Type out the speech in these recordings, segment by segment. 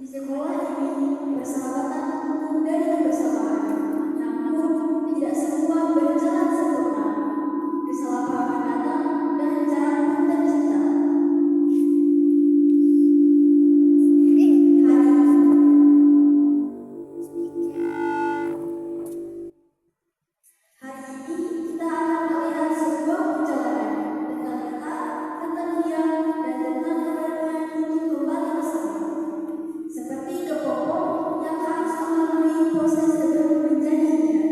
Di sekolah ini, persahabatan tumbuh dari kebersamaan, namun tidak semua berjalan sempurna. Kesalahpahaman datang dan jarak pun tercipta. Hari ini kita akan melihat sebuah perjalanan tentang kita, tentang dia, dan tentang keperluan untuk kembali bersama. Seperti kepompong yang harus melalui proses sebelum menjadi dia.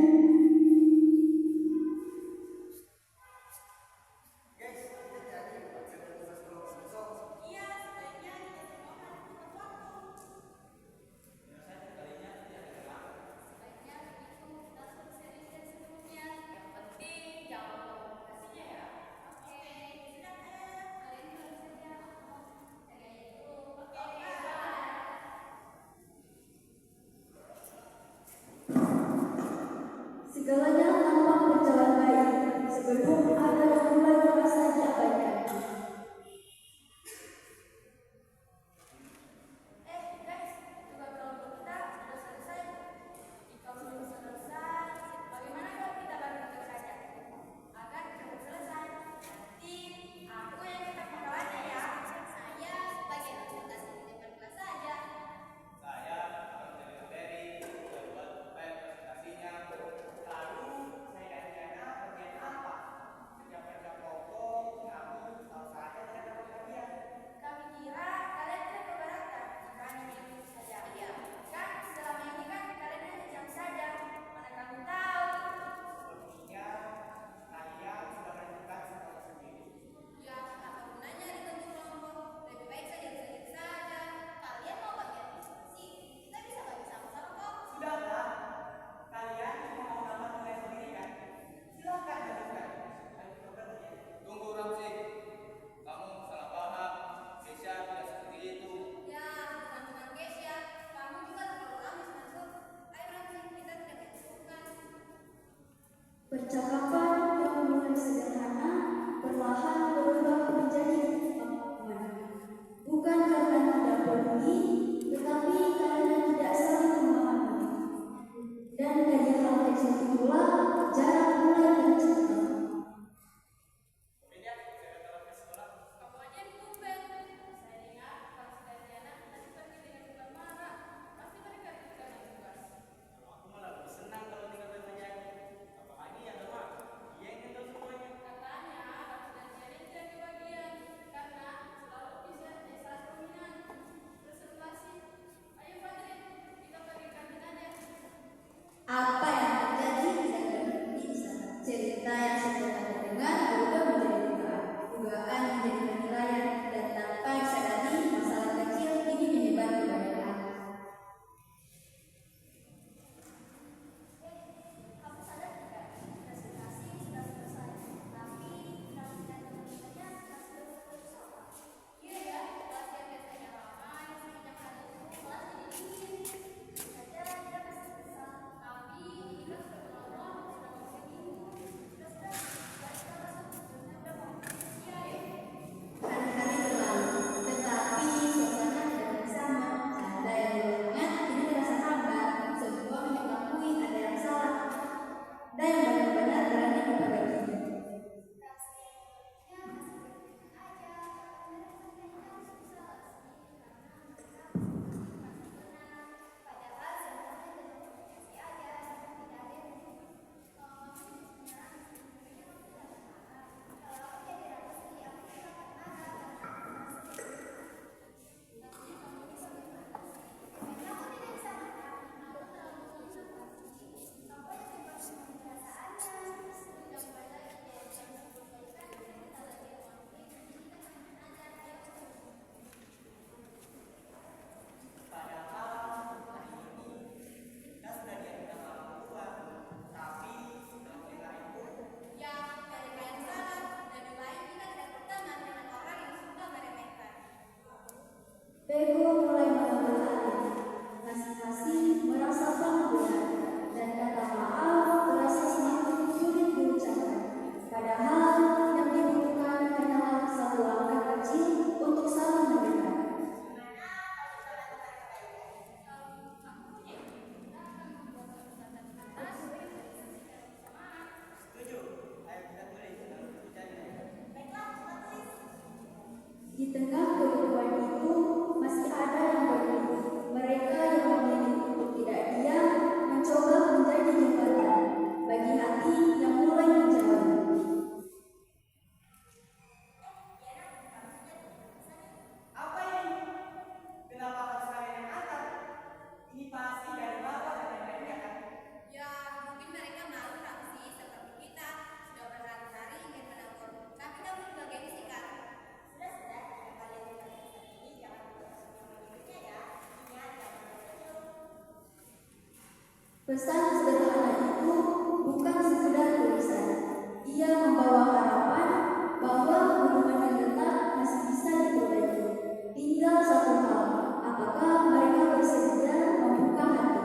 Segalanya tampak berjalan baik sebelum ada yang mulai merasa diabaikan. Percakapan yang mulai sederhana perlahan berubah menjadi kemakmuran. Bukan karena tidak peduli, tetapi karena tidak saling memahami. Dan dari hal kecil itulah jarak mulai tercipta. Apa yang terjadi tidak berhenti di sana. Cerita yang sederhana terdengar berubah menjadi dugaan, dugaan menjadi penilaian, dan tanpa disadari masalah kecil ini menyebar kebanyakan. Hari-hari berlalu, tetapi suasana tidak bersama. Canda yang dulu hangat kini terasa hambar. Semua mengakui ada yang salah dan yang benar-benar berani diperbaiki. Bego mulai mengambil alih, ngasih-ngasih merasa panggilan, dan kata maaf terasa semakin sulit diucapkan. Padahal yang dibutuhkan hanyalah satu langkah kecil untuk saling mendekat. Pesan sederhana itu bukan sekedar tulisan. Ia membawa harapan bahwa hubungan yang retak masih bisa diperbaiki. Tinggal satu hal, apakah mereka bersedia membuka hati?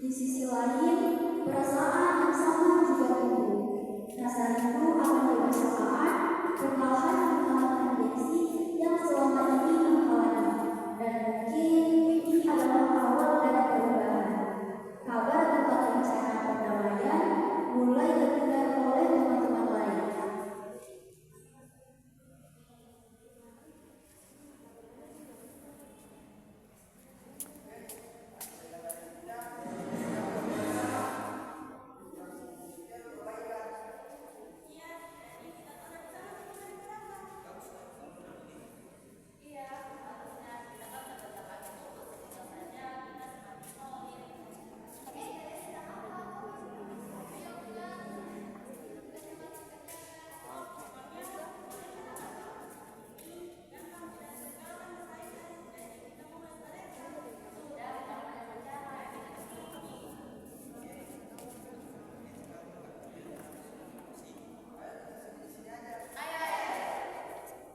Di sisi lain, perasaan yang sama juga tumbuh. Rasa rindu akan kebersamaan perlahan mengalahkan gengsi yang selama ini menghalangi. Dan mungkin ini adalah awal dari perubahan. Kabar tentang rencana perdamaian mulai terdengar oleh teman-teman lain.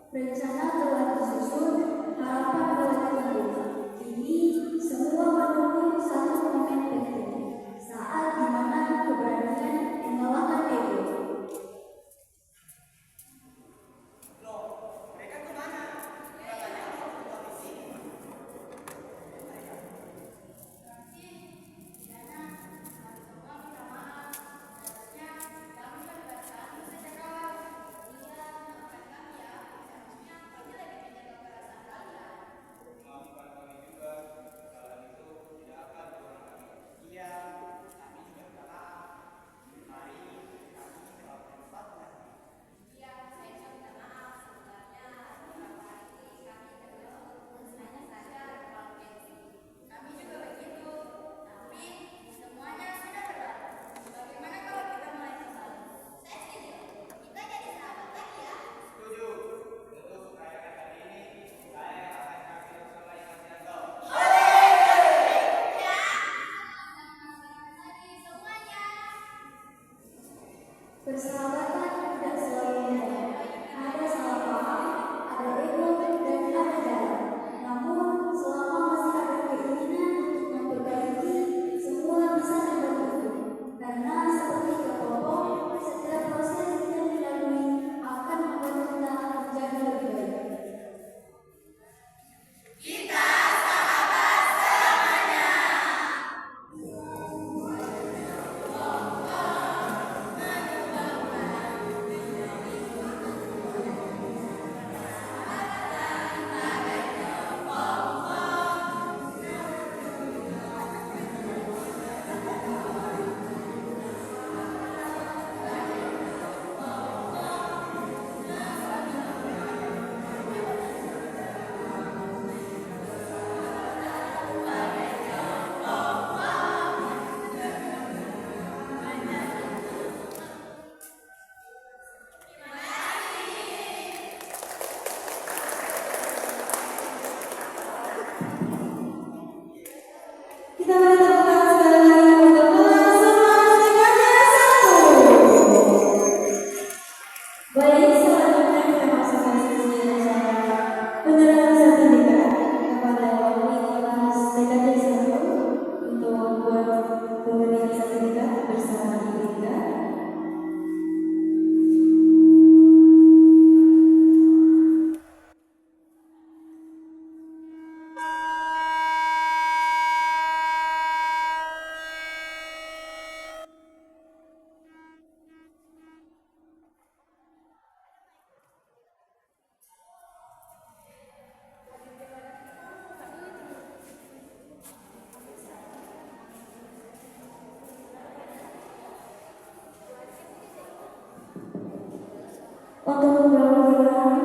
Rencana telah disusun, harapan telah timbul. Kini semua menunggu satu momen penting, saat dimana keberanian mengalahkan ego.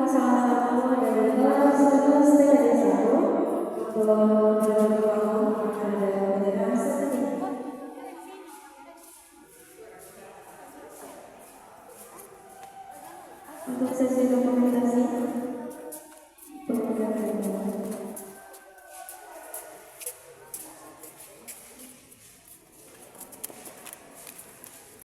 salah satu adalah stella desa untuk menjadi ada bendera seperti ini. Untuk sesi dokumentasi